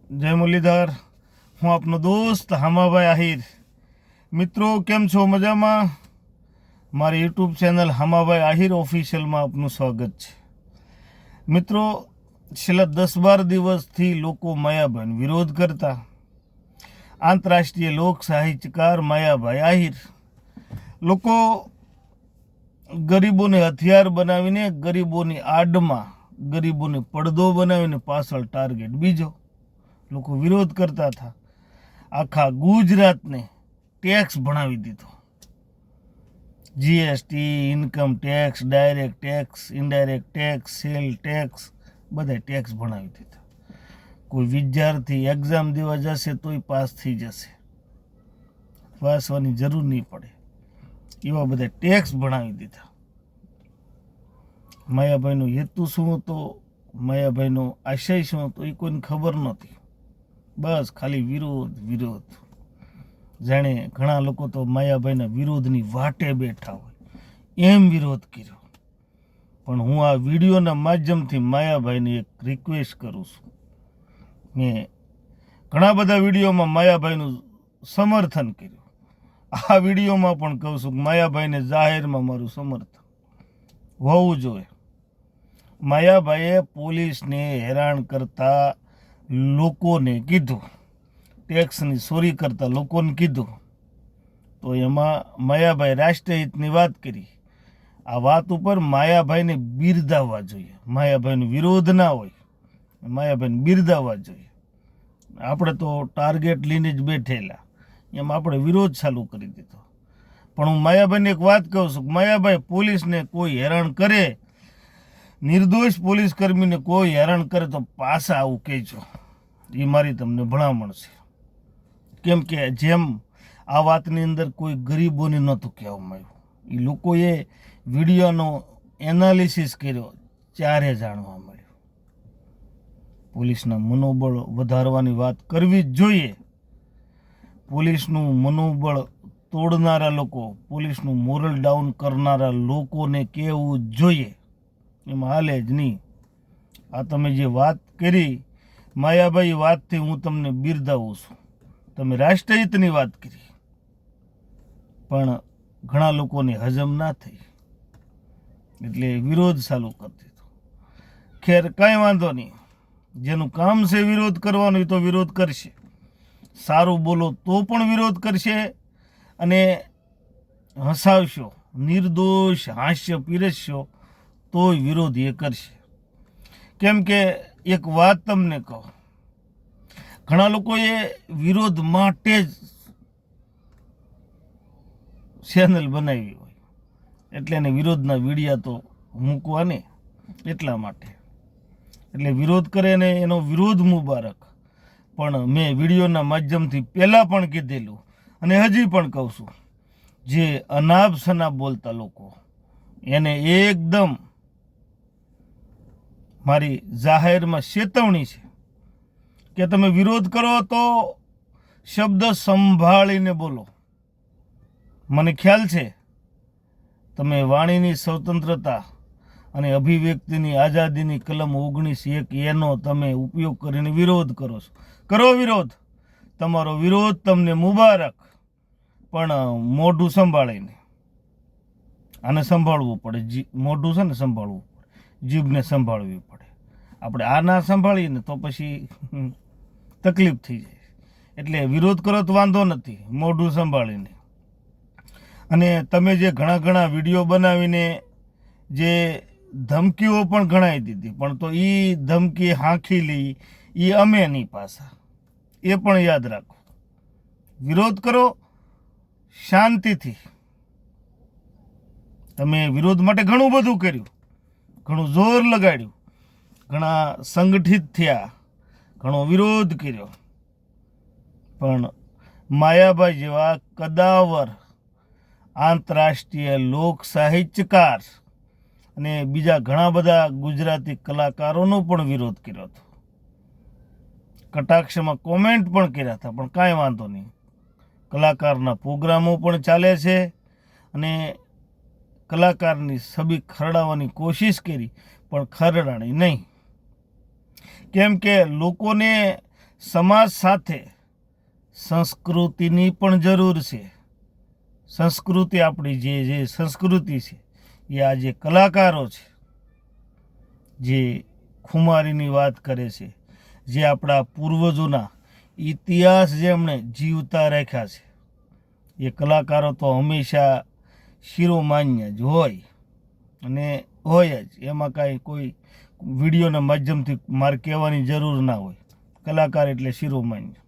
જય મુરલીધર, હું આપનો દોસ્ત હામાભાઈ આહિર. મિત્રો કેમ છો? મજામાં? મારી યુટ્યુબ ચેનલ હામાભાઈ આહિર ઓફિશિયલમાં આપનું સ્વાગત છે. મિત્રો, છેલ્લા 10-12 દિવસથી લોકો માયાભાઈનો વિરોધ કરતા. આંતરરાષ્ટ્રીય લોક સાહિત્યકાર માયાભાઈ આહિર લોકો ગરીબોને હથિયાર બનાવીને, ગરીબોની આડમાં ગરીબોને પડદો બનાવીને પાછળ ટાર્ગેટ બીજો લોકો વિરોધ કરતા હતા. આખા ગુજરાતને ટેક્સ ભણાવી દીધો. GST, income tax, direct tax, indirect tax, cell tax, બધા ટેક્સ ભણાવી દીધા. કોઈ વિદ્યાર્થી એક્ઝામ દેવા જશે તોય પાસ થઈ જશે, વાંચવાની જરૂર નહીં પડે, એવા બધા ટેક્સ ભણાવી દીધા. માયાભાઈનો હેતુ શું હતો, માયાભાઈનો આશય શું હતો, એ કોઈને ખબર નહોતી. બસ ખાલી વિરોધ. જાણે ઘણા લોકો તો માયાભાઈના વિરોધની વાટે બેઠા હોય એમ વિરોધ કર્યો. પણ હું આ વિડીયોના માધ્યમથી માયાભાઈને એક રિક્વેસ્ટ કરું છું. મેં ઘણા બધા વિડીયોમાં માયાભાઈનું સમર્થન કર્યું. આ વિડીયોમાં પણ કહું છું કે માયાભાઈને જાહેરમાં મારું સમર્થન હોવું જોઈએ. માયાભાઈએ પોલીસને હેરાન કરતા લોકોને કીધું, ટેક્સની ચોરી કરતા લોકોને કીધું, તો એમાં માયાભાઈ રાષ્ટ્રહિતની વાત કરી. આ વાત ઉપર માયાભાઈને બિરદાવવા જોઈએ. માયાભાઈનો વિરોધ ના હોય, માયાભાઈને બિરદાવવા જોઈએ. આપણે તો ટાર્ગેટ લઈને જ બેઠેલા, એમ આપણે વિરોધ ચાલુ કરી દીધો. પણ હું માયાભાઈને એક વાત કહું છું કે માયાભાઈ પોલીસને કોઈ હેરાન કરે, નિર્દોષ પોલીસ કર્મીને કોઈ હેરાન કરે તો પાછા આવું કહેજો. એ મારી તમને ભલામણ છે. કેમ કે જેમ આ વાતની અંદર કોઈ ગરીબોને નહોતું કહેવામાં આવ્યું, એ લોકોએ વિડીયોનો એનાલિસિસ કર્યો ત્યારે જાણવા મળ્યું. પોલીસના મનોબળ વધારવાની વાત કરવી જ જોઈએ. પોલીસનું મનોબળ તોડનારા લોકો, પોલીસનું મોરલ ડાઉન કરનારા લોકોને કહેવું જ જોઈએ, એમાં હાલે જ નહીં. આ તમે જે વાત કરી માયાભાઈ, વાતથી હું તમને બિરદાવું છું. તમે રાષ્ટ્રહિતની વાત કરી, પણ ઘણા લોકોને હજમ ના થઈ એટલે વિરોધ ચાલુ કરી દીધો. ખેર, કાંઈ વાંધો નહીં. જેનું કામ છે વિરોધ કરવાનો, એ તો વિરોધ કરશે. સારું બોલો તો પણ વિરોધ કરશે, અને હસાવશો, નિર્દોષ હાસ્ય પીરસશો તોય વિરોધ એ કરશે. કેમ કે એક વાત તમને કહો, ઘણા લોકોએ વિરોધ માટે જ ચેનલ બનાવી હોય, એટલે એને વિરોધના વિડીયા તો મૂકવા ને એટલા માટે. એટલે વિરોધ કરે ને એનો વિરોધ મુબારક. પણ મેં વિડીયોના માધ્યમથી પહેલાં પણ કીધેલું અને હજી પણ કહું છું, જે અનાપ શનાપ બોલતા લોકો એને એકદમ મારી જાહેરમાં ચેતવણી છે કે તમે વિરોધ કરો તો શબ્દ સંભાળીને બોલો. મને ખ્યાલ છે તમે વાણીની સ્વતંત્રતા અને અભિવ્યક્તિની આઝાદીની કલમ 19(1) એનો તમે ઉપયોગ કરીને વિરોધ કરો છો. કરો વિરોધ, તમારો વિરોધ તમને મુબારક, પણ મોઢું સંભાળીને. આને સંભાળવું પડે, મોઢું છે ને સંભાળવું પડે, જીભને સંભાળવી પડે. આપણે આ ના સંભાળીએ ને તો પછી તકલીફ થઈ જાય. એટલે વિરોધ કરો તો વાંધો નથી, મોઢું સંભાળીને. અને તમે જે ઘણા વિડીયો બનાવીને જે ધમકીઓ પણ ગણાવી દીધી, પણ તો એ ધમકી હાંકી લઈ એ અમે નહીં પાછા, એ પણ યાદ રાખો. વિરોધ કરો શાંતિથી. તમે વિરોધ માટે ઘણું બધું કર્યું, ઘણું જોર લગાડ્યું, ઘણા સંગઠિત થયા, ઘણો વિરોધ કર્યો, પણ માયાભાઈ જેવા કદાવર આંતરરાષ્ટ્રીય લોક સાહિત્યકાર અને બીજા ઘણા બધા ગુજરાતી કલાકારોનો પણ વિરોધ કર્યો હતો. કટાક્ષમાં કોમેન્ટ પણ કર્યા હતા, પણ કાંઈ વાંધો નહીં. કલાકારના પ્રોગ્રામો પણ ચાલે છે અને કલાકારની છબી ખરડાવવાની કોશિશ કરી, પણ ખરડાણી નહીં. કેમ કે લોકોને સમાજ સાથે સંસ્કૃતિની પણ જરૂર છે. સંસ્કૃતિ આપણી જે સંસ્કૃતિ છે એ આ જે કલાકારો છે, જે ખુમારીની વાત કરે છે, જે આપણા પૂર્વજોના ઇતિહાસ જેમણે જીવતા રાખ્યા છે, એ કલાકારો તો હંમેશા શિરોમાન્ય જ હોય અને હોય જ. એમાં કાંઈ કોઈ વિડીયોના માધ્યમથી મારે કહેવાની જરૂર ના હોય. કલાકાર એટલે શિરોમાન્ય.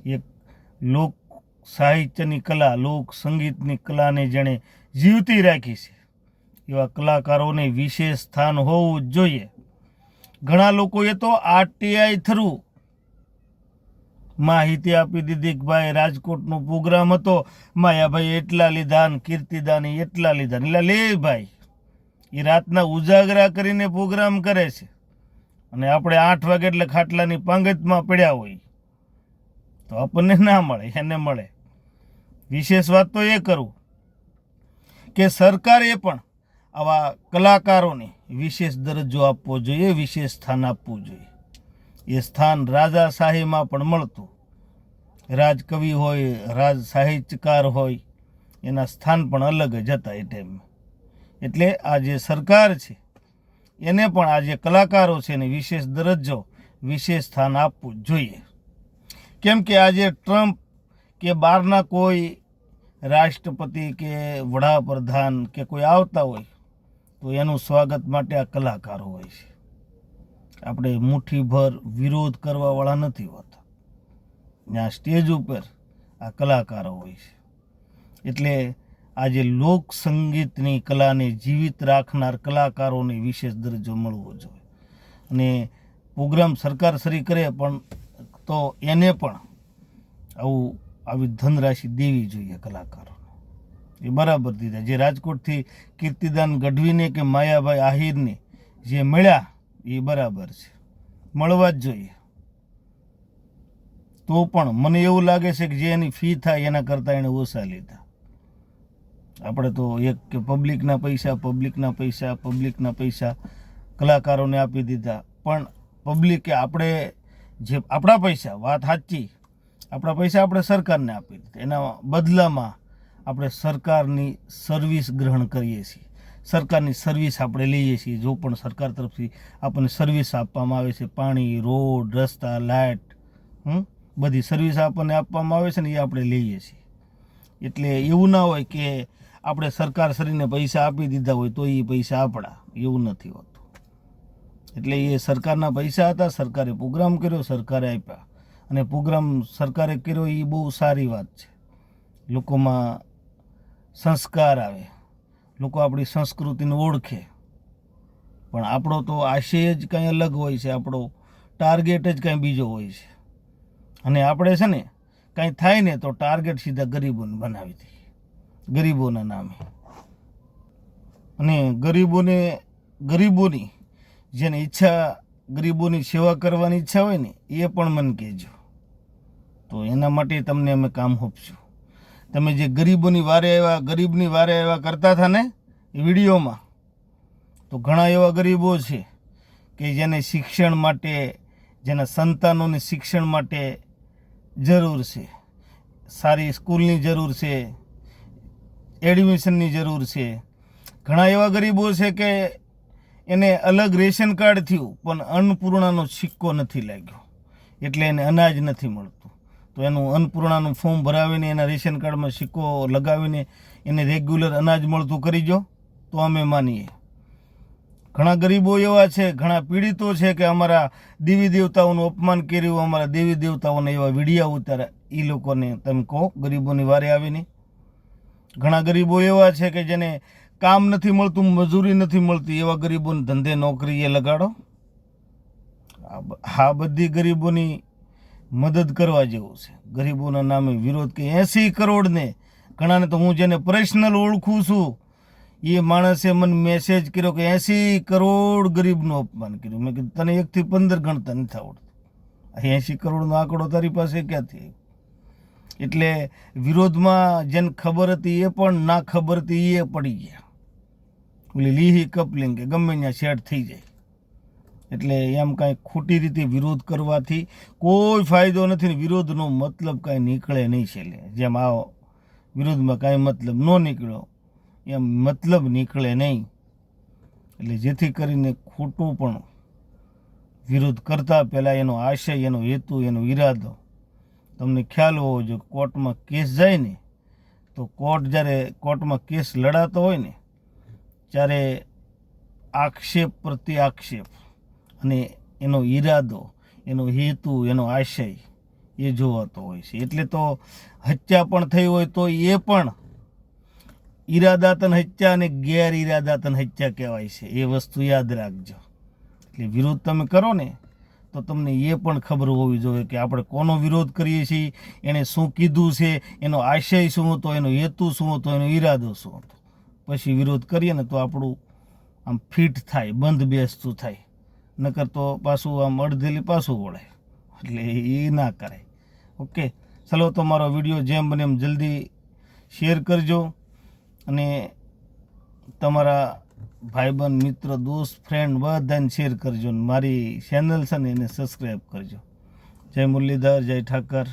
એક લોક સાહિત્યની કલા, લોક સંગીતની કલાને જેણે જીવતી રાખી છે, એવા કલાકારોને વિશેષ સ્થાન હોવું જ જોઈએ. ઘણા લોકોએ તો આરટીઆઈ થ્રુ માહિતી આપી દીધી કે ભાઈ રાજકોટનો પ્રોગ્રામ હતો, માયાભાઈ એટલા લીધા ને કીર્તિદાન એટલા લીધા. એટલે લે ભાઈ, એ રાતના ઉજાગરા કરીને પ્રોગ્રામ કરે છે અને આપણે 8 વાગે એટલે ખાટલાની પાંગતમાં પડ્યા હોય તો આપણને ના મળે, એને મળે. વિશેષ વાત તો એ કરું કે સરકારે પણ આવા કલાકારોને વિશેષ દરજ્જો આપવો જોઈએ, વિશેષ સ્થાન આપવું જોઈએ. એ સ્થાન રાજાશાહીમાં પણ મળતું. રાજકવિ હોય, રાજ સાહિત્યકાર હોય, એના સ્થાન પણ અલગ જ હતા એ ટાઈમે. એટલે આ જે સરકાર છે એને પણ આ જે કલાકારો છે એને વિશેષ દરજ્જો, વિશેષ સ્થાન આપવું જોઈએ. કેમ કે આજે ટ્રમ્પ કે બહારના કોઈ રાષ્ટ્રપતિ કે વડાપ્રધાન કે કોઈ આવતા હોય તો એનું સ્વાગત માટે આ કલાકારો હોય છે. આપણે મુઠ્ઠીભર વિરોધ કરવાવાળા નથી હોતા. ત્યાં સ્ટેજ ઉપર આ કલાકારો હોય છે. એટલે આજે લોક સંગીતની કલાને જીવિત રાખનાર કલાકારોને વિશેષ દરજ્જો મળવો જોઈએ. અને પ્રોગ્રામ સરકાર શરૂ કરે પણ તો એને પણ આવી ધનરાશિ દેવી જોઈએ કલાકારોને. એ બરાબર દીધા. જે રાજકોટથી કીર્તિદાન ગઢવીને કે માયાભાઈ આહિરને જે મળ્યા એ બરાબર છે, મળવા જ જોઈએ. તો પણ મને એવું લાગે છે કે જે એની ફી થાય એના કરતાં એણે ઓછા લીધા. આપણે તો એક કે પબ્લિકના પૈસા કલાકારોને આપી દીધા. પણ પબ્લિકે આપણે જે આપણા પૈસા, વાત સાચી, આપણા પૈસા આપણે સરકારને આપી દીધા. એના બદલામાં આપણે સરકારની સર્વિસ ગ્રહણ કરીએ છીએ, સરકારની સર્વિસ આપણે લઈએ છીએ. જો પણ સરકાર તરફથી આપણને સર્વિસ આપવામાં આવે છે, પાણી, રોડ, રસ્તા, લાઇટ, બધી સર્વિસ આપણને આપવામાં આવે છે ને, એ આપણે લઈએ છીએ. એટલે એવું ના હોય કે આપણે સરકાર શ્રીને પૈસા આપી દીધા હોય તો એ પૈસા આપણા, એવું નથી હોતું. એટલે એ સરકારના પૈસા હતા, સરકારે પ્રોગ્રામ કર્યો, સરકારે આપ્યા. અને પ્રોગ્રામ સરકારે કર્યો એ બહુ સારી વાત છે. લોકોમાં સંસ્કાર આવે, લોકો આપણી સંસ્કૃતિને ઓળખે. પણ આપણો તો આશય જ કંઈ અલગ હોય છે, આપણો ટાર્ગેટ જ કંઈ બીજો હોય છે. અને આપણે છે ને કંઈ થાય ને તો ટાર્ગેટ સીધા ગરીબોને બનાવી દઈએ, ગરીબોના નામે. અને ગરીબોની જેને ઈચ્છા, ગરીબોની સેવા કરવાની ઈચ્છા હોય ને એ પણ મને કહેજો, તો એના માટે તમને અમે કામ આપશું. તમે જે ગરીબની વારે આવ્યા કરતા હતા ને એ વિડીયોમાં, તો ઘણા એવા ગરીબો છે કે જેને શિક્ષણ માટે, જેના સંતાનોને શિક્ષણ માટે જરૂર છે, સારી સ્કૂલની જરૂર છે, એડમિશનની જરૂર છે. ઘણા એવા ગરીબો છે કે એને અલગ રેશન કાર્ડ થયું પણ અન્નપૂર્ણાનો સિક્કો નથી લાગ્યો, એટલે એને અનાજ નથી મળતું. તો એનું અન્નપૂર્ણાનું ફોર્મ ભરાવીને એના રેશન કાર્ડમાં સિક્કો લગાવીને એને રેગ્યુલર અનાજ મળતું કરી દો તો અમે માનીએ. ઘણા ગરીબો એવા છે, ઘણા પીડિતો છે કે અમારા દેવી દેવતાઓનું અપમાન કર્યું, અમારા દેવી દેવતાઓને એવા વિડીયા ઉતાર્યા. એ લોકોને તમે કહો ગરીબોની વારે આવીને. ઘણા ગરીબો એવા છે કે જેને કામ નથી મળતું, મજૂરી નથી મળતી, એવા ગરીબોને ધંધે નોકરીએ લગાડો. આ બધી ગરીબોની મદદ કરવા જેવું છે. ગરીબોના નામે વિરોધ કે 80 કરોડને, ઘણાને તો હું જેને પર્સનલ ઓળખું છું એ માણસે મને મેસેજ કર્યો કે 80 કરોડ ગરીબનું અપમાન કર્યું. મેં કીધું તને 1 થી 15 ગણતા નથી આવડતું, 80 કરોડનો આંકડો તારી પાસે ક્યાંથી આવ્યો? એટલે વિરોધમાં જેને ખબર હતી એ પણ, ના ખબર હતી એ પડી ગયા. ઓલી લીહી કપલિંગ કે ગમે ત્યાં સેટ થઈ જાય. એટલે એમ કાંઈ ખોટી રીતે વિરોધ કરવાથી કોઈ ફાયદો નથી ને વિરોધનો મતલબ કાંઈ નીકળે નહીં છેલ્લે. જેમ આ વિરોધમાં કાંઈ મતલબ ન નીકળ્યો એમ મતલબ નીકળે નહીં. એટલે જેથી કરીને ખોટું પણ વિરોધ કરતાં પહેલાં એનો આશય, એનો હેતુ, એનો ઈરાદો તમને ખ્યાલ હોવો જોઈએ. કોર્ટમાં કેસ જાય ને તો જ્યારે કોર્ટમાં કેસ લડાતો હોય ને ત્યારે આક્ષેપ પ્રતિ આક્ષેપ અને એનો ઈરાદો, એનો હેતુ, એનો આશય એ જોવાતો હોય છે. એટલે તો હત્યા પણ થઈ હોય તો એ પણ ઈરાદાતન હત્યા અને ગેર ઈરાદાતન હત્યા કહેવાય છે. એ વસ્તુ યાદ રાખજો. એટલે વિરોધ તમે કરો ને તો તમને એ પણ ખબર હોવી જોઈએ કે આપણે કોનો વિરોધ કરીએ છીએ, એણે શું કીધું છે, એનો આશય શું હતો, એનો હેતુ શું હતો, એનો ઈરાદો શું હતો. પછી વિરોધ કરીએ ને તો આપણું આમ ફિટ થાય, બંધ બેસતું થાય. નકર તો પાછું આમ અડધેલી પાછું વળે. એટલે એ ના કરાય. ઓકે, ચલો તો મારો વિડીયો જેમ બને એમ જલ્દી શેર કરજો અને તમારા ભાઈબંધ, મિત્ર, દોસ્ત, ફ્રેન્ડ બધાને શેર કરજો. મારી ચેનલ છે ને એને સબસ્ક્રાઈબ કરજો. જય મુરલીધર, જય ઠાકર.